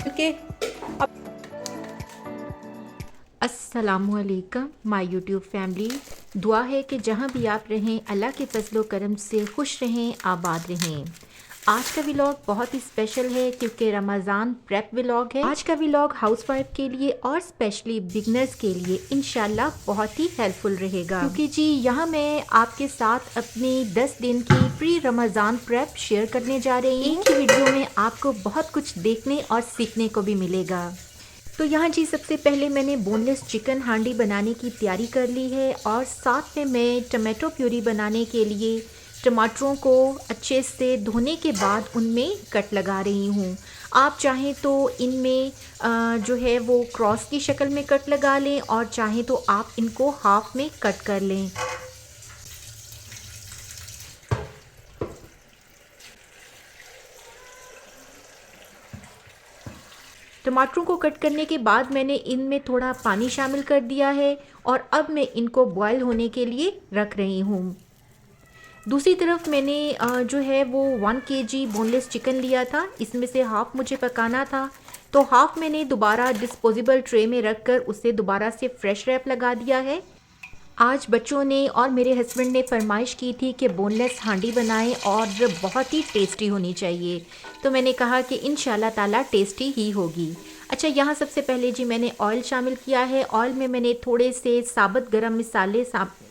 के अस्सलामुअलैकुम my YouTube family. दुआ है कि जहाँ भी आप रहें अल्लाह के फजलो करम से खुश रहें, आबाद रहें। आज का व्लॉग बहुत ही स्पेशल है क्योंकि रमज़ान प्रेप व्लॉग है। आज का व्लॉग हाउसवाइफ के लिए और स्पेशली बिगनर्स के लिए इंशाल्लाह बहुत ही हेल्पफुल रहेगा, क्योंकि जी यहाँ मैं आपके साथ अपनी 10 दिन की प्री रमज़ान प्रेप शेयर करने जा रही हूँ। एक ही वीडियो में आपको बहुत कुछ देखने और सीखने को भी मिलेगा। तो यहाँ जी सबसे पहले मैंने बोनलेस चिकन हांडी बनाने की तैयारी कर ली है और साथ में मैं टमाटो प्यूरी बनाने के लिए टमाटरों को अच्छे से धोने के बाद उनमें कट लगा रही हूँ। आप चाहें तो इनमें जो है वो क्रॉस की शक्ल में कट लगा लें और चाहें तो आप इनको हाफ में कट कर लें। टमाटरों को कट करने के बाद मैंने इनमें थोड़ा पानी शामिल कर दिया है और अब मैं इनको बॉयल होने के लिए रख रही हूँ। दूसरी तरफ मैंने जो है वो 1 kg बोनलेस चिकन लिया था, इसमें से हाफ़ मुझे पकाना था, तो हाफ़ मैंने दोबारा डिस्पोजेबल ट्रे में रख कर उसे दोबारा से फ्रेश रैप लगा दिया है। आज बच्चों ने और मेरे हस्बैंड ने फरमाइश की थी कि बोनलेस हांडी बनाएं और बहुत ही टेस्टी होनी चाहिए, तो मैंने कहा कि इंशाल्लाह ताला टेस्टी ही होगी। अच्छा, यहाँ सबसे पहले जी मैंने ऑयल शामिल किया है। ऑयल में मैंने थोड़े से साबुत गरम मसाले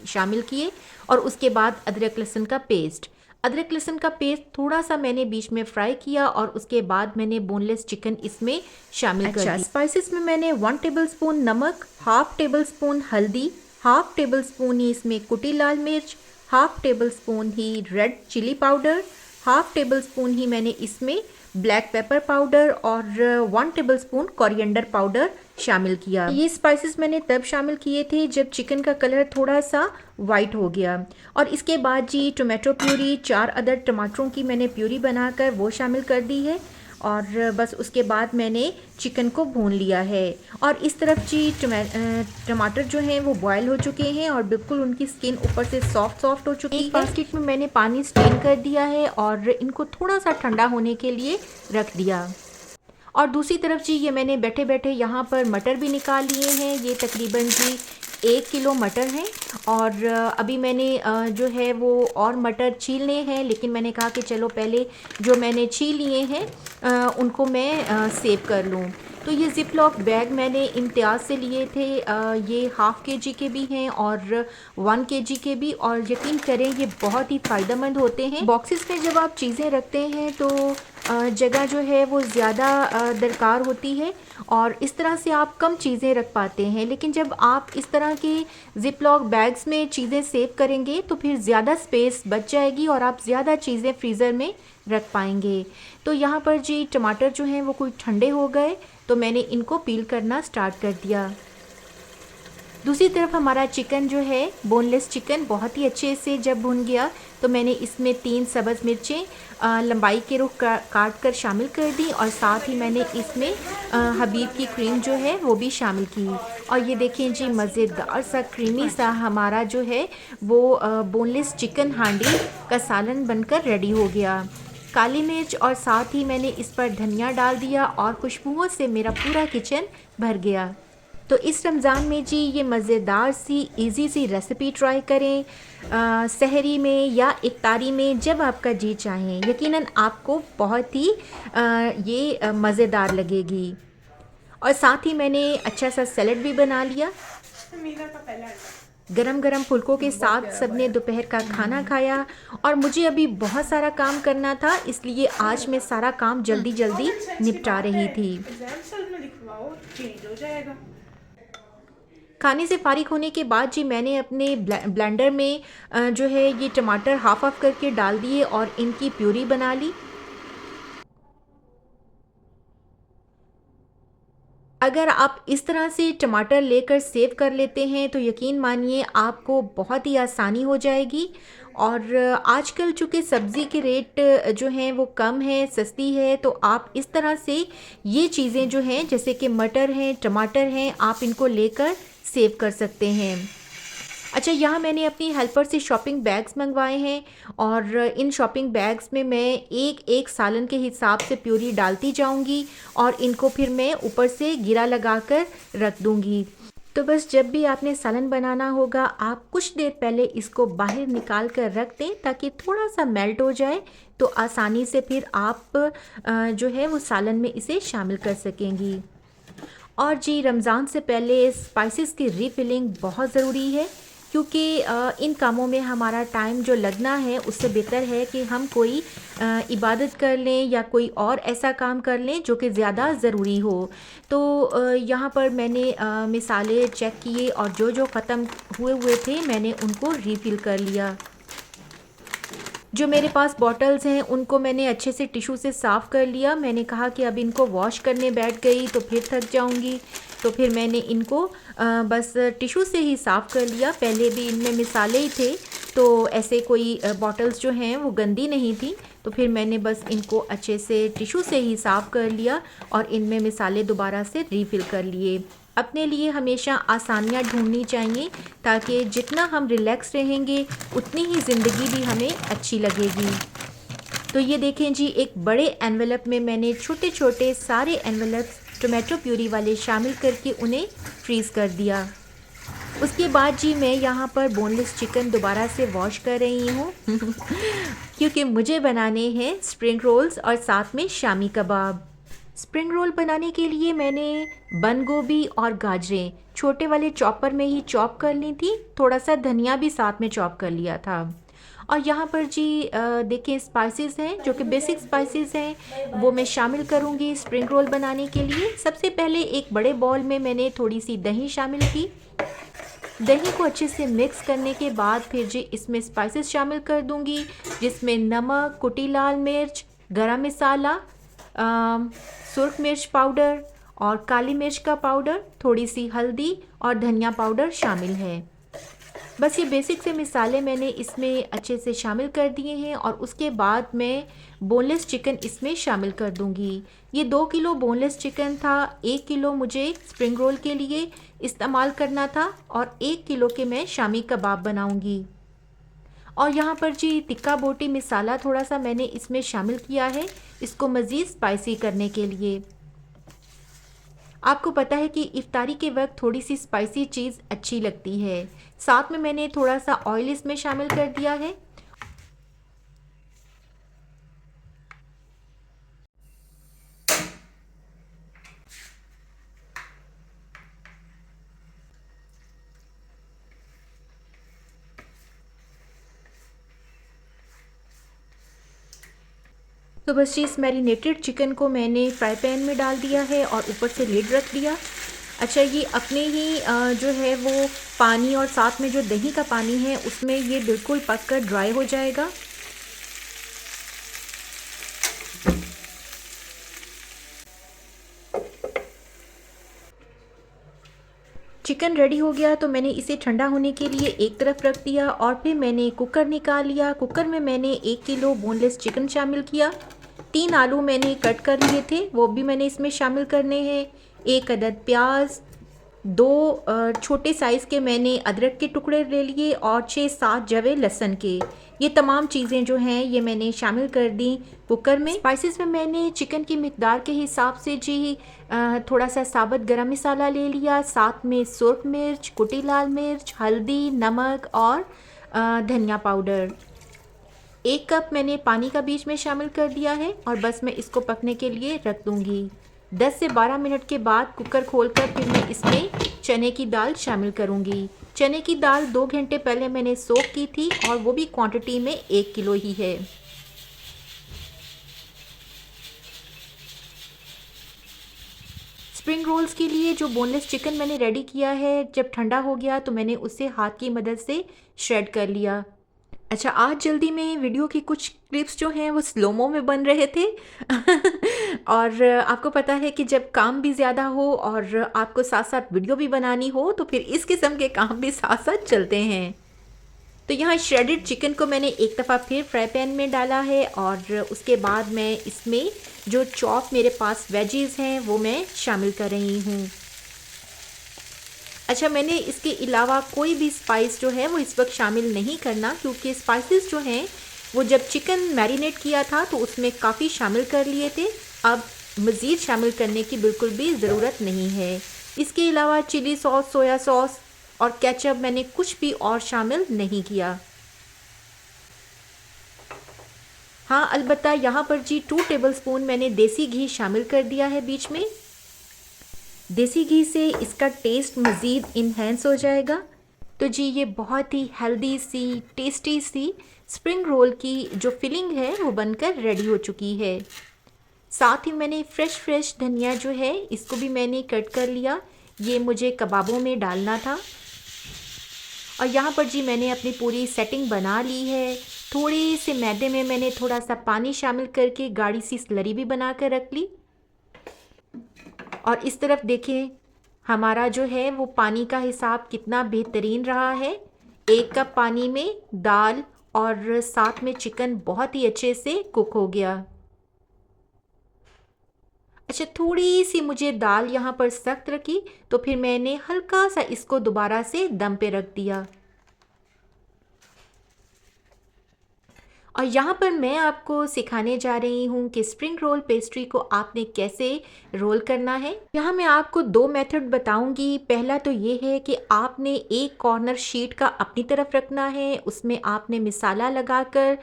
शामिल किए और उसके बाद अदरक लहसुन का पेस्ट। अदरक लहसुन का पेस्ट थोड़ा सा मैंने बीच में फ्राई किया और उसके बाद मैंने बोनलेस चिकन इसमें शामिल कर दी। स्पाइसेस में मैंने 1 टेबलस्पून नमक, हाफ टेबल स्पून हल्दी, हाफ टेबल स्पून ही इसमें कुटी लाल मिर्च, हाफ टेबल स्पून ही red chilli powder, half tablespoon ही मैंने इसमें ब्लैक पेपर पाउडर और 1 टेबल स्पून कोरिएंडर पाउडर शामिल किया। ये स्पाइसेस मैंने तब शामिल किए थे जब चिकन का कलर थोड़ा सा वाइट हो गया। और इसके बाद जी टोमेटो प्यूरी, 4 अदर टमाटरों की मैंने प्यूरी बनाकर वो शामिल कर दी है और बस उसके बाद मैंने चिकन को भून लिया है। और इस तरफ जी टमाटर जो हैं वो बॉयल हो चुके हैं और बिल्कुल उनकी स्किन ऊपर से सॉफ्ट हो चुकी है। एक बास्केट में मैंने पानी स्ट्रेन कर दिया है और इनको थोड़ा सा ठंडा होने के लिए रख दिया। और दूसरी तरफ जी ये मैंने बैठे बैठे यहाँ पर मटर भी निकाल लिए हैं। ये तकरीबन जी 1 किलो मटर हैं और अभी मैंने जो है वो और मटर छीलने हैं, लेकिन मैंने कहा कि चलो पहले जो मैंने छील लिए हैं उनको मैं सेव कर लूँ। तो ये ज़िप लॉक बैग मैंने इम्तियाज़ से लिए थे। ये हाफ़ kg के भी हैं और 1 kg के भी, और यकीन करें ये बहुत ही फ़ायदेमंद होते हैं। बॉक्सेस में जब आप चीज़ें रखते हैं तो जगह जो है वो ज़्यादा दरकार होती है और इस तरह से आप कम चीज़ें रख पाते हैं, लेकिन जब आप इस तरह के ज़िप लॉक बैग्स में चीज़ें सेव करेंगे तो फिर ज़्यादा स्पेस बच जाएगी और आप ज़्यादा चीज़ें फ्रीज़र में रख पाएंगे। तो यहाँ पर जी टमाटर जो हैं वो कुछ ठंडे हो गए तो मैंने इनको पील करना स्टार्ट कर दिया। दूसरी तरफ हमारा चिकन जो है बोनलेस चिकन बहुत ही अच्छे से जब भुन गया तो मैंने इसमें 3 सब्ज़ मिर्चें लंबाई के रुख काट कर शामिल कर दी और साथ ही मैंने इसमें हबीब की क्रीम जो है वो भी शामिल की। और ये देखें जी मज़ेदार सा क्रीमी सा हमारा जो है वो बोनलेस चिकन हांडी का सालन बनकर रेडी हो गया। काली मिर्च और साथ ही मैंने इस पर धनिया डाल दिया और खुशबुओं से मेरा पूरा किचन भर गया। तो इस रमज़ान में जी ये मज़ेदार सी इजी सी रेसिपी ट्राई करें, सहरी में या इफ्तारी में जब आपका जी चाहें। यकीनन आपको बहुत ही ये मज़ेदार लगेगी। और साथ ही मैंने अच्छा सा सैलड भी बना लिया। गरम गरम फुल्कों के साथ सबने दोपहर का खाना खाया और मुझे अभी बहुत सारा काम करना था, इसलिए आज मैं सारा काम जल्दी जल्दी निपटा रही थी। खाने से फारिग होने के बाद जी मैंने अपने ब्लेंडर में जो है ये टमाटर हाफ हाफ करके डाल दिए और इनकी प्यूरी बना ली। अगर आप इस तरह से टमाटर लेकर सेव कर लेते हैं तो यकीन मानिए आपको बहुत ही आसानी हो जाएगी। और आजकल चूँकि सब्ज़ी के रेट जो हैं वो कम है, सस्ती है, तो आप इस तरह से ये चीज़ें जो हैं जैसे कि मटर हैं, टमाटर हैं, आप इनको लेकर सेव कर सकते हैं। अच्छा, यहाँ मैंने अपनी हेल्पर से शॉपिंग बैग्स मंगवाए हैं और इन शॉपिंग बैग्स में मैं एक एक सालन के हिसाब से प्यूरी डालती जाऊँगी और इनको फिर मैं ऊपर से गिरा लगा कर रख दूँगी। तो बस जब भी आपने सालन बनाना होगा, आप कुछ देर पहले इसको बाहर निकाल कर रख दें ताकि थोड़ा सा मेल्ट हो जाए, तो आसानी से फिर आप जो है वो सालन में इसे शामिल कर सकेंगी। और जी, रमज़ान से पहले स्पाइसेस की रीफिलिंग बहुत ज़रूरी है, क्योंकि इन कामों में हमारा टाइम जो लगना है उससे बेहतर है कि हम कोई इबादत कर लें या कोई और ऐसा काम कर लें जो कि ज़्यादा ज़रूरी हो। तो यहाँ पर मैंने मिसाले चेक किए और जो जो ख़त्म हुए हुए थे मैंने उनको रीफ़िल कर लिया। जो मेरे पास बॉटल्स हैं उनको मैंने अच्छे से टिशू से साफ़ कर लिया। मैंने कहा कि अब इनको वॉश करने बैठ गई तो फिर थक जाऊंगी, तो फिर मैंने इनको बस टिशू से ही साफ़ कर लिया। पहले भी इनमें मिसाले ही थे, तो ऐसे कोई बॉटल्स जो हैं वो गंदी नहीं थी, तो फिर मैंने बस इनको अच्छे से टिशू से ही साफ़ कर लिया और इनमें मिसाले दोबारा से रीफ़िल कर लिए। अपने लिए हमेशा आसानियाँ ढूंढनी चाहिए ताकि जितना हम रिलैक्स रहेंगे उतनी ही ज़िंदगी भी हमें अच्छी लगेगी। तो ये देखें जी, एक बड़े एनवेलप में मैंने छोटे छोटे सारे एनवेलप्स टोमेटो प्यूरी वाले शामिल करके उन्हें फ्रीज़ कर दिया। उसके बाद जी मैं यहाँ पर बोनलेस चिकन दोबारा से वॉश कर रही हूँ क्योंकि मुझे बनाने हैं स्प्रिंग रोल्स और साथ में शामी कबाब। स्प्रिंग रोल बनाने के लिए मैंने बंद गोभी और गाजरें छोटे वाले चॉपर में ही चॉप कर ली थी, थोड़ा सा धनिया भी साथ में चॉप कर लिया था। और यहाँ पर जी देखें, स्पाइसेस हैं जो कि बेसिक स्पाइसेस हैं, वो मैं शामिल करूँगी स्प्रिंग रोल बनाने के लिए। सबसे पहले एक बड़े बाउल में मैंने थोड़ी सी दही शामिल की। दही को अच्छे से मिक्स करने के बाद फिर जी इसमें स्पाइसेस शामिल कर दूँगी, जिसमें नमक, कुटी लाल मिर्च, गरम मसाला, सुर्ख मिर्च पाउडर और काली मिर्च का पाउडर, थोड़ी सी हल्दी और धनिया पाउडर शामिल है। बस ये बेसिक से मिसाले मैंने इसमें अच्छे से शामिल कर दिए हैं और उसके बाद मैं बोनलेस चिकन इसमें शामिल कर दूंगी। ये 2 किलो बोनलेस चिकन था, 1 किलो मुझे स्प्रिंग रोल के लिए इस्तेमाल करना था और 1 किलो के मैं शामी कबाब बनाऊंगी। और यहाँ पर जी टिक्का बोटी मसाला थोड़ा सा मैंने इसमें शामिल किया है, इसको मज़ीद स्पाइसी करने के लिए। आपको पता है कि इफ्तारी के वक्त थोड़ी सी स्पाइसी चीज़ अच्छी लगती है। साथ में मैंने थोड़ा सा ऑयल इसमें शामिल कर दिया है। तो बस इस मैरिनेटेड चिकन को मैंने फ्राई पैन में डाल दिया है और ऊपर से लिड रख दिया। अच्छा, ये अपने ही जो है वो पानी और साथ में जो दही का पानी है उसमें ये बिल्कुल पक कर ड्राई हो जाएगा। चिकन रेडी हो गया तो मैंने इसे ठंडा होने के लिए एक तरफ रख दिया और फिर मैंने कुकर निकाल लिया। कुकर में मैंने 1 किलो बोनलेस चिकन शामिल किया। 3 आलू मैंने कट कर लिए थे, वो भी मैंने इसमें शामिल करने हैं। 1 अदद प्याज, 2 छोटे साइज़ के मैंने अदरक के टुकड़े ले लिए और 6-7 जवे लहसुन के। ये तमाम चीज़ें जो हैं ये मैंने शामिल कर दी कुकर में। स्पाइसेस में मैंने चिकन की मिकदार के हिसाब से जी थोड़ा सा साबुत गरम मसाला ले लिया, साथ में सुर्ख मिर्च, कुटी लाल मिर्च, हल्दी, नमक और धनिया पाउडर। 1 कप मैंने पानी का बीच में शामिल कर दिया है और बस मैं इसको पकने के लिए रख दूँगी। 10 से 12 मिनट के बाद कुकर खोलकर फिर मैं इसमें चने की दाल शामिल करूँगी। चने की दाल 2 घंटे पहले मैंने सोक की थी और वो भी क्वांटिटी में 1 किलो ही है। स्प्रिंग रोल्स के लिए जो बोनलेस चिकन मैंने रेडी किया है, जब ठंडा हो गया तो मैंने उसे हाथ की मदद से श्रेड कर लिया। अच्छा, आज जल्दी में वीडियो की कुछ क्लिप्स जो हैं वो स्लोमो में बन रहे थे और आपको पता है कि जब काम भी ज़्यादा हो और आपको साथ साथ वीडियो भी बनानी हो तो फिर इस किस्म के काम भी साथ साथ चलते हैं। तो यहाँ श्रेडेड चिकन को मैंने एक दफ़ा फिर फ्राई पैन में डाला है और उसके बाद मैं इसमें जो चॉप मेरे पास वेजीज़ हैं वो मैं शामिल कर रही हूँ। अच्छा, मैंने इसके अलावा कोई भी स्पाइस जो है वो इस वक्त शामिल नहीं करना, क्योंकि स्पाइसेस जो हैं वो जब चिकन मैरिनेट किया था तो उसमें काफ़ी शामिल कर लिए थे। अब मज़ीद शामिल करने की बिल्कुल भी ज़रूरत नहीं है। इसके अलावा चिली सॉस, सोया सॉस और केचप मैंने कुछ भी और शामिल नहीं किया। हाँ, अलबत्ता यहाँ पर जी 2 टेबलस्पून मैंने देसी घी शामिल कर दिया है बीच में। देसी घी से इसका टेस्ट मज़ीद इन्हेंस हो जाएगा। तो जी ये बहुत ही हेल्दी सी, टेस्टी सी स्प्रिंग रोल की जो फिलिंग है वो बनकर रेडी हो चुकी है। साथ ही मैंने फ्रेश धनिया जो है इसको भी मैंने कट कर लिया। ये मुझे कबाबों में डालना था। और यहाँ पर जी मैंने अपनी पूरी सेटिंग बना ली है। थोड़े से मैदे में मैंने थोड़ा सा पानी शामिल करके गाढ़ी सी स्लरी भी बना कर रख ली। और इस तरफ देखें हमारा जो है वो पानी का हिसाब कितना बेहतरीन रहा है। 1 कप पानी में दाल और साथ में चिकन बहुत ही अच्छे से कुक हो गया। अच्छा, थोड़ी सी मुझे दाल यहाँ पर सख्त रखी तो फिर मैंने हल्का सा इसको दोबारा से दम पे रख दिया। और यहाँ पर मैं आपको सिखाने जा रही हूँ कि स्प्रिंग रोल पेस्ट्री को आपने कैसे रोल करना है। यहाँ मैं आपको 2 मेथड बताऊँगी। पहला तो ये है कि आपने एक कॉर्नर शीट का अपनी तरफ रखना है, उसमें आपने मिसाला लगाकर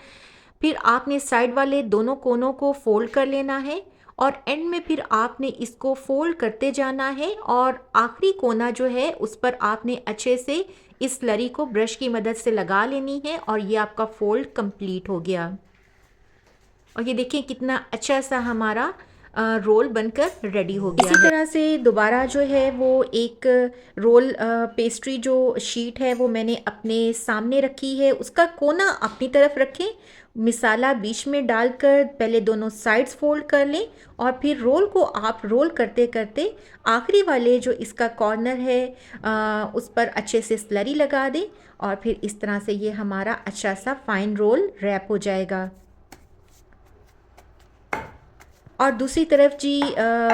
फिर आपने साइड वाले दोनों कोनों को फोल्ड कर लेना है और एंड में फिर आपने इसको फोल्ड करते जाना है और आखिरी कोना जो है उस पर आपने अच्छे से इस स्लरी को ब्रश की मदद से लगा लेनी है और ये आपका फोल्ड कंप्लीट हो गया। और ये देखिए कितना अच्छा सा हमारा रोल बनकर रेडी हो गया है। इसी तरह से दोबारा जो है वो एक रोल पेस्ट्री जो शीट है वो मैंने अपने सामने रखी है। उसका कोना अपनी तरफ रखें, मिसाला बीच में डालकर पहले दोनों साइड्स फोल्ड कर लें और फिर रोल को आप रोल करते करते आखिरी वाले जो इसका कॉर्नर है उस पर अच्छे से स्लरी लगा दें और फिर इस तरह से ये हमारा अच्छा सा फाइन रोल रैप हो जाएगा। और दूसरी तरफ जी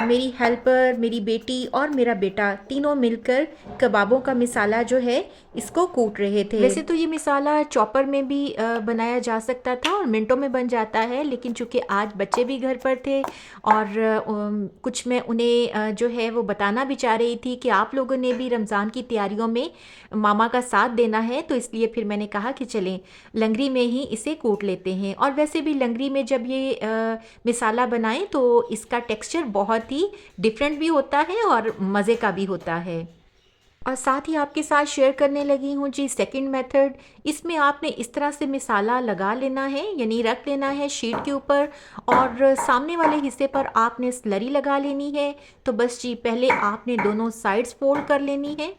मेरी हेल्पर, मेरी बेटी और मेरा बेटा तीनों मिलकर कबाबों का मिसाला जो है इसको कूट रहे थे। वैसे तो ये मिसाला चॉपर में भी बनाया जा सकता था और मिनटों में बन जाता है, लेकिन चूंकि आज बच्चे भी घर पर थे और कुछ मैं उन्हें जो है वो बताना भी चाह रही थी कि आप लोगों ने भी रमज़ान की तैयारियों में मामा का साथ देना है, तो इसलिए फिर मैंने कहा कि चलें लंगरी में ही इसे कूट लेते हैं। और वैसे भी लंगरी में जब ये मिसाला बनाएं तो इसका टेक्सचर बहुत ही डिफरेंट भी होता है और मज़े का भी होता है। और साथ ही आपके साथ शेयर करने लगी हूँ जी सेकंड मेथड। इसमें आपने इस तरह से मिसाला लगा लेना है, यानी रख लेना है शीट के ऊपर और सामने वाले हिस्से पर आपने स्लरी लगा लेनी है। तो बस जी पहले आपने दोनों साइड्स फोल्ड कर लेनी है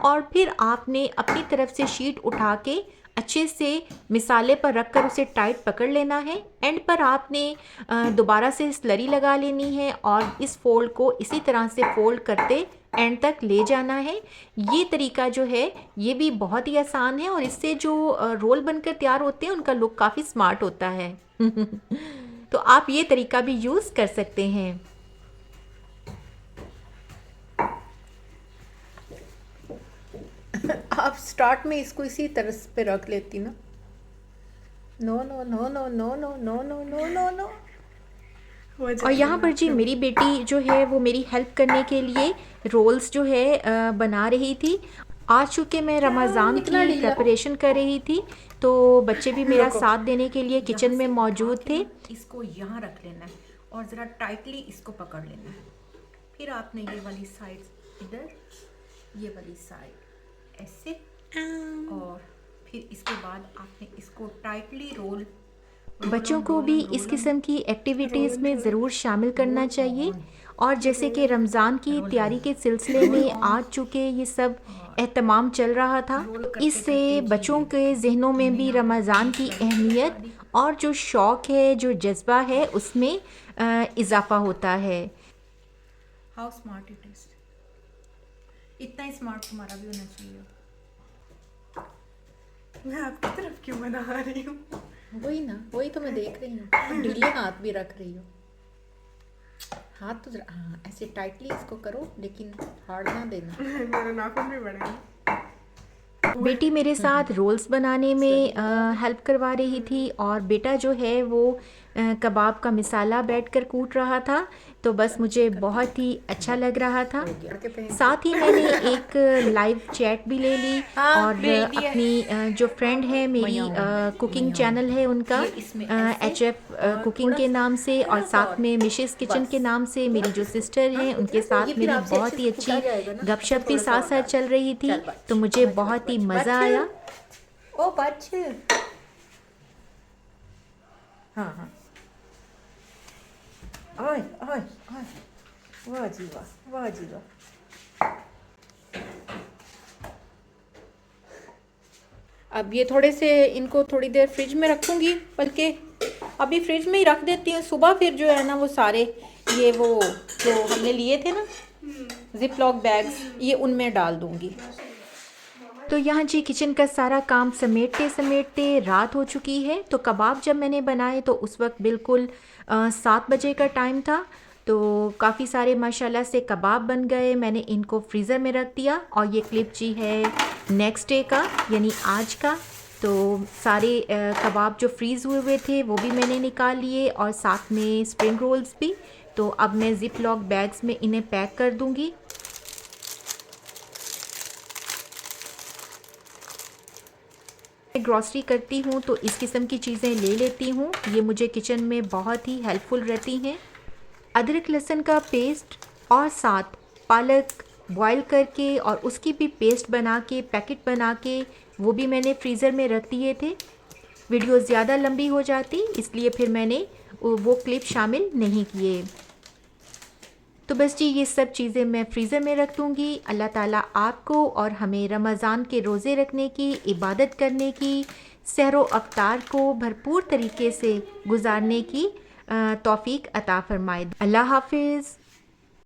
और फिर आपने अपनी तरफ से शीट उठा के अच्छे से मिसाले पर रखकर उसे टाइट पकड़ लेना है। एंड पर आपने दोबारा से स्लरी लगा लेनी है और इस फोल्ड को इसी तरह से फोल्ड करते एंड तक ले जाना है। ये तरीका जो है ये भी बहुत ही आसान है और इससे जो रोल बनकर तैयार होते हैं उनका लुक काफ़ी स्मार्ट होता है। तो आप ये तरीका भी यूज़ कर सकते हैं। आप स्टार्ट में इसको इसी तरह पे रख लेती ना। No no no no no no no no no no no. और यहाँ पर जी मेरी बेटी जो है वो मेरी हेल्प करने के लिए रोल्स जो है बना रही थी। आज चूँकि मैं रमज़ान की प्रिपरेशन कर रही थी तो बच्चे भी मेरा साथ देने के लिए किचन में मौजूद थे। इसको यहाँ रख लेना है और ज़रा टाइटली इसको पकड़ लेना है। फिर आपने ये वाली साइड इधर, ये वाली साइड ऐसे और फिर इसके बाद आपने इसको टाइटली रोल। बच्चों को भी इस किस्म की एक्टिविटीज़ में ज़रूर शामिल करना चाहिए। और जैसे कि रमज़ान की तैयारी के सिलसिले में आज चूँकि ये सब एहतमाम चल रहा था, इससे बच्चों के जहनों में भी रमज़ान की अहमियत और जो शौक़ है, जो जज्बा है, उसमें इजाफ़ा होता है। हाउ स्मार्ट इट इज, इतना ही स्मार्ट तुम्हारा भी होना चाहिए। मैं आपकी तरफ क्यों बना रही हूँ? वही ना, वही तो मैं देख रही हूँ। ढीले हाथ भी रख रही हूँ। हाथ तो हाँ ऐसे टाइटली इसको करो, लेकिन हार्ड ना देना। मेरा नाखून भी बड़ा है। बेटी मेरे साथ रोल्स बनाने में हेल्प करवा रही थी और बेटा जो है वो कबाब का मिसाला बैठकर कूट रहा था, तो बस मुझे बहुत ही अच्छा लग रहा था। साथ ही मैंने एक लाइव चैट भी ले ली और अपनी जो फ्रेंड है मेरी कुकिंग चैनल है उनका HF कुकिंग के नाम से, और साथ में मिशेस किचन के नाम से मेरी जो सिस्टर हैं उनके साथ मेरी बहुत ही अच्छी गपशप भी साथ साथ चल रही थी, तो मुझे बहुत ही मज़ा आया। ओ बच, हाँ हाँ, ओए ओए ओए, वाह जी वाह, वाह जी वाह। अब ये थोड़े से इनको थोड़ी देर फ्रिज में रखूँगी, बल्कि अभी फ्रिज में ही रख देती हूँ। सुबह फिर जो है ना वो सारे ये वो जो हमने लिए थे ना जिप लॉक बैग्स, ये उनमें डाल दूँगी। तो यहाँ जी किचन का सारा काम समेटते समेटते रात हो चुकी है। तो कबाब जब मैंने बनाए तो उस वक्त बिल्कुल 7 बजे का टाइम था। तो काफ़ी सारे माशाल्लाह से कबाब बन गए। मैंने इनको फ्रीज़र में रख दिया और ये क्लिप जी है नेक्स्ट डे का, यानी आज का। तो सारे कबाब जो फ्रीज़ हुए हुए थे वो भी मैंने निकाल लिए और साथ में स्प्रिंग रोल्स भी। तो अब मैं ज़िप लॉक बैग्स में इन्हें पैक कर दूँगी। ग्रॉसरी करती हूँ तो इस किस्म की चीज़ें ले लेती हूँ, ये मुझे किचन में बहुत ही हेल्पफुल रहती हैं। अदरक लहसुन का पेस्ट और साथ पालक बॉईल करके और उसकी भी पेस्ट बना के पैकेट बना के वो भी मैंने फ्रीज़र में रख दिए थे। वीडियो ज़्यादा लंबी हो जाती इसलिए फिर मैंने वो क्लिप शामिल नहीं किए। तो बस जी ये सब चीज़ें मैं फ्रीज़र में रख दूँगी। अल्लाह ताला आपको और हमें रमज़ान के रोज़े रखने की, इबादत करने की, सहरो अफ्तार को भरपूर तरीके से गुजारने की तौफ़ीक अता फ़रमाए। अल्लाह हाफ़िज़।